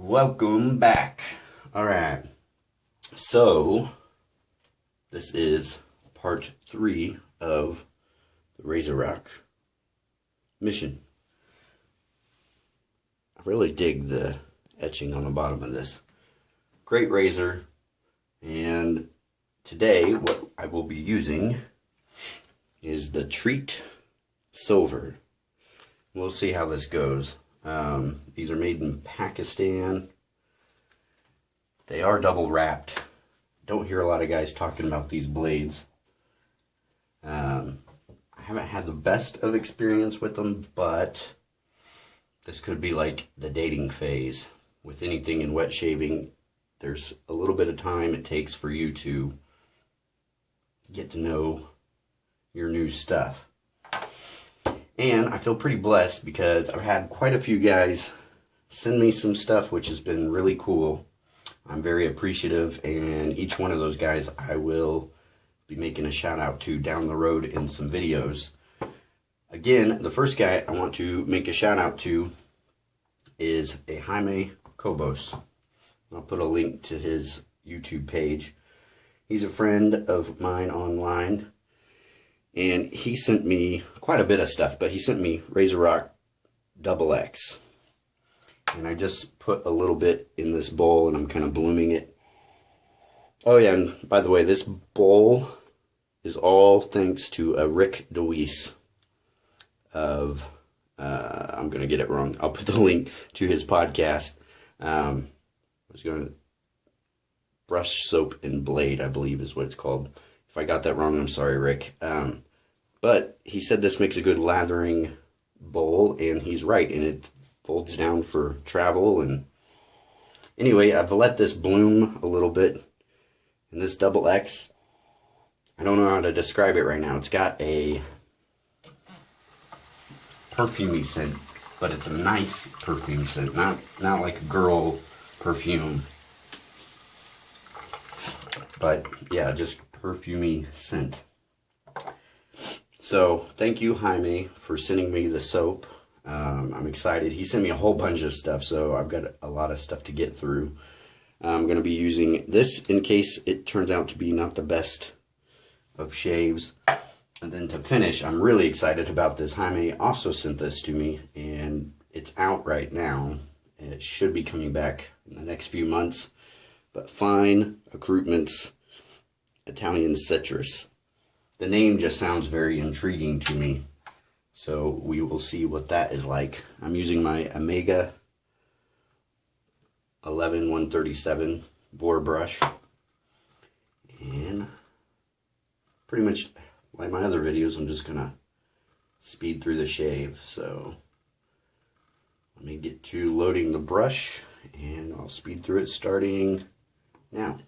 Welcome back. Alright, so this is part 3 of the RazoRock mission. I really dig the etching on the bottom of this. Great razor, and today what I will be using is the Treet Silver. We'll see how this goes. These are made in Pakistan. They are double wrapped. Don't hear a lot of guys talking about these blades. I haven't had the best of experience with them, but this could be like the dating phase. With anything in wet shaving, there's a little bit of time it takes for you to get to know your new stuff. And I feel pretty blessed because I've had quite a few guys send me some stuff, which has been really cool. I'm very appreciative, and each one of those guys I will be making a shout out to down the road in some videos. Again, the first guy I want to make a shout out to is a Jaime Cobos. I'll put a link to his YouTube page. He's a friend of mine online. And he sent me quite a bit of stuff, but he sent me RazoRock XX. And I just put a little bit in this bowl, and I'm kind of blooming it. Oh yeah, and by the way, this bowl is all thanks to a DeWeese of, I'm going to get it wrong. I'll put the link to his podcast. I was going to Brush Soap and Blade, I believe is what it's called. If I got that wrong, I'm sorry, Rick. But he said this makes a good lathering bowl, and he's right, and it folds down for travel. And anyway, I've let this bloom a little bit. And this XX, I don't know how to describe it right now. It's got a perfumey scent, but it's a nice perfume scent, not like a girl perfume. But yeah, just perfumey scent. So thank you, Jaime, for sending me the soap. I'm excited. He sent me a whole bunch of stuff, so I've got a lot of stuff to get through. I'm going to be using this in case it turns out to be not the best of shaves. And then to finish, I'm really excited about this. Jaime also sent this to me, and it's out right now. It should be coming back in the next few months. But Fine Accoutrements Italian Citrus. The name just sounds very intriguing to me. So we will see what that is like. I'm using my Omega 11137 Boar brush. And pretty much like my other videos, I'm just going to speed through the shave. So let me get to loading the brush, and I'll speed through it starting now.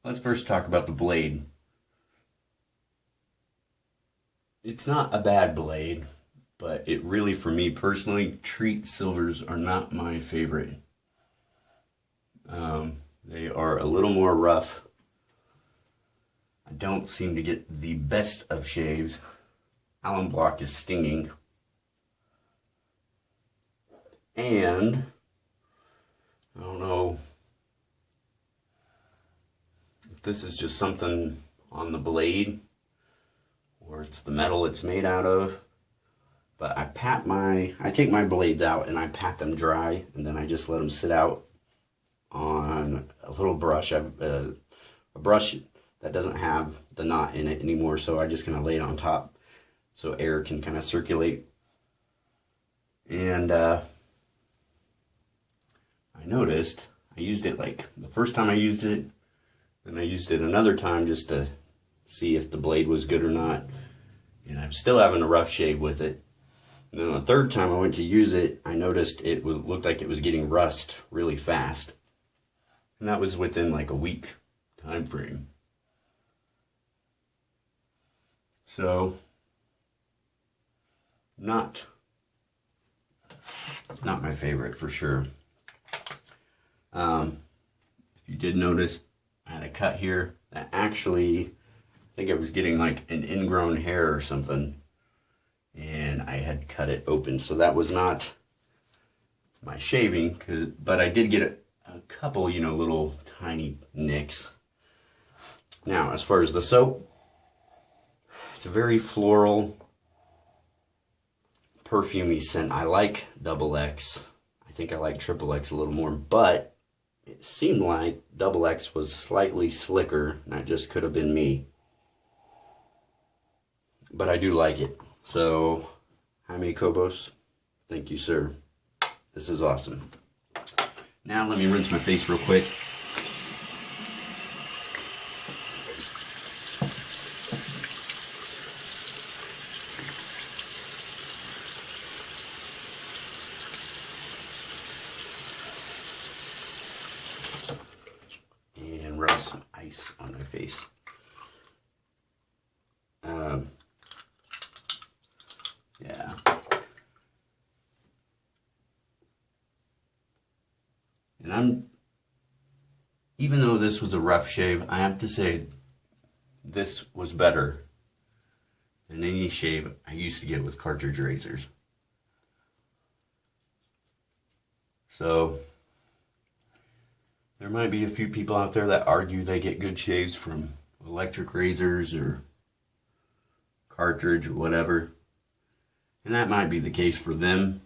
let's first talk about the blade. It's not a bad blade, but it really, for me personally, Treet silvers are not my favorite. They are a little more rough. I don't seem to get the best of shaves. Alum block is stinging. And I don't know if this is just something on the blade or it's the metal it's made out of, but I take my blades out and I pat them dry, and then I just let them sit out on a little brush, a brush that doesn't have the knot in it anymore, so I just kind of lay it on top so air can kind of circulate. And I noticed I used it like the first time I used it, then I used it another time just to see if the blade was good or not, and I'm still having a rough shave with it. And then the third time I went to use it, I noticed it looked like it was getting rust really fast, and that was within like a week time frame. So not my favorite for sure. If you did notice, I had a cut here that actually, I think I was getting like an ingrown hair or something, and I had cut it open. So that was not my shaving, but I did get a couple, little tiny nicks. Now, as far as the soap, it's a very floral, perfumey scent. I like XX. I think I like XXX a little more, but it seemed like XX was slightly slicker. That just could have been me. But I do like it. So, Jaime Cobos, thank you, sir. This is awesome. Now let me rinse my face real quick. And rub some ice on my face. Yeah. And even though this was a rough shave, I have to say this was better than any shave I used to get with cartridge razors. So there might be a few people out there that argue they get good shaves from electric razors or cartridge or whatever. And that might be the case for them,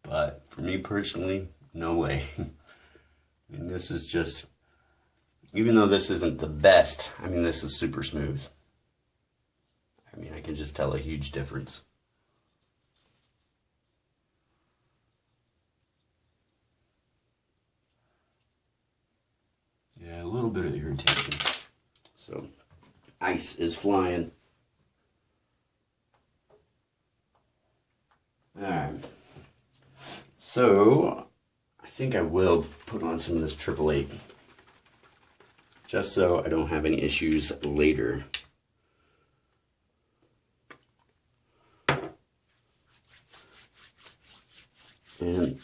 but for me personally, no way. I mean, this is just, even though this isn't the best, I mean, this is super smooth. I mean, I can just tell a huge difference. Yeah, a little bit of irritation. So, ice is flying. Alright. So, I think I will put on some of this 888. Just so I don't have any issues later. And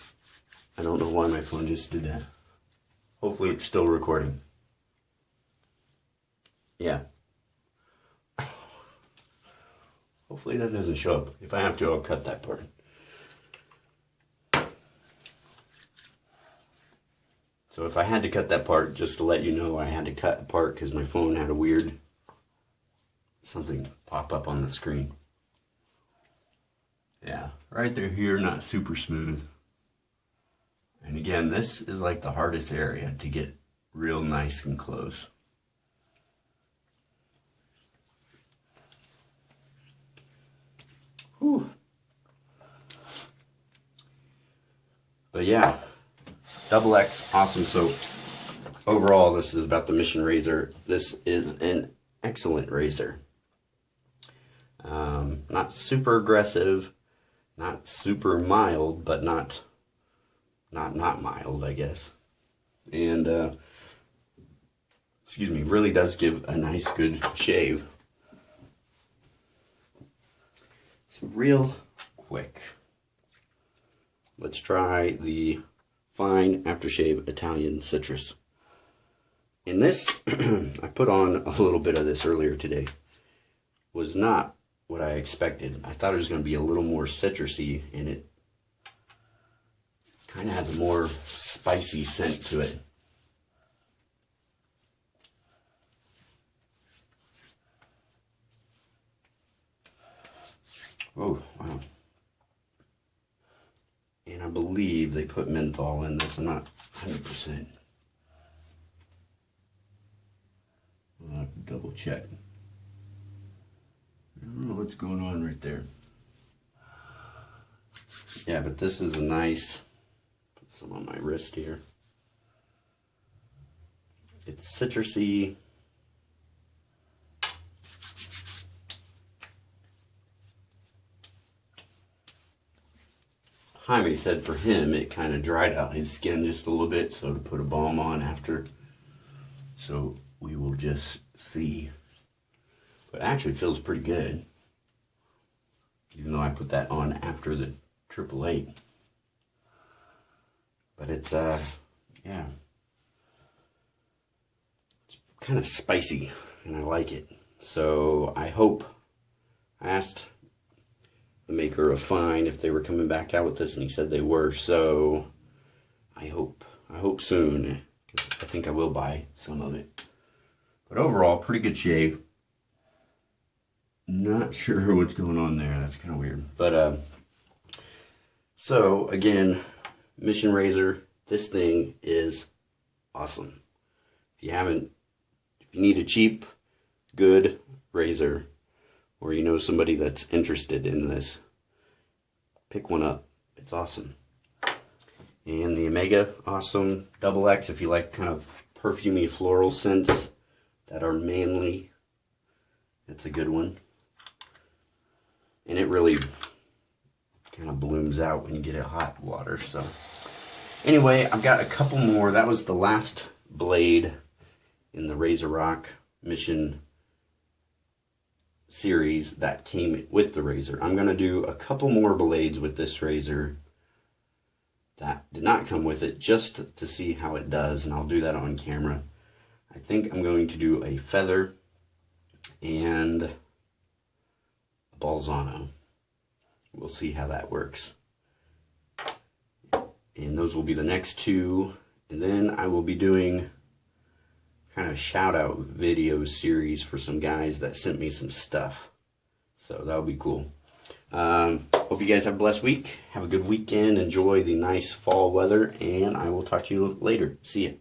I don't know why my phone just did that. Hopefully it's still recording. Yeah. Hopefully that doesn't show up. If I have to, I'll cut that part. So if I had to cut that part, just to let you know, I had to cut a part because my phone had a weird something pop up on the screen. Yeah, right there here, not super smooth. And again, this is like the hardest area to get real nice and close. Whew. But yeah, XX, awesome soap. Overall, this is about the Mission Razor. This is an excellent razor. Not super aggressive, not super mild, but not mild, I guess. And excuse me, really does give a nice good shave. It's real quick. Let's try the Fine Aftershave Italian Citrus. In this, I put on a little bit of this earlier today. Was not what I expected. I thought it was going to be a little more citrusy, and it kind of has a more spicy scent to it. Oh, wow. And I believe they put menthol in this. I'm not 100%. I'll have to double check. I don't know what's going on right there. Yeah, but this is a nice, put some on my wrist here. It's citrusy. Jaime said for him it kind of dried out his skin just a little bit, so to put a balm on after. So we will just see. But it actually feels pretty good, even though I put that on after the 888. But it's yeah, it's kind of spicy and I like it. So I asked the maker of Fine if they were coming back out with this, and he said they were. So I hope soon, because I think I will buy some of it. But overall, pretty good shave. Not sure what's going on there. That's kind of weird. But so again, Mission Razor. This thing is awesome. If you need a cheap, good razor, or you know somebody that's interested in this, pick one up. It's awesome. And the Omega, awesome. Double X if you like kind of perfumey floral scents that are manly. It's a good one. And it really kind of blooms out when you get it hot water. So anyway, I've got a couple more. That was the last blade in the RazoRock Mission series that came with the razor. I'm going to do a couple more blades with this razor that did not come with it, just to see how it does, and I'll do that on camera. I think I'm going to do a feather and a Balzano. We'll see how that works. And those will be the next two. And then I will be doing kind of shout out video series for some guys that sent me some stuff. So that'll be cool. Hope you guys have a blessed week. Have a good weekend. Enjoy the nice fall weather. And I will talk to you later. See ya.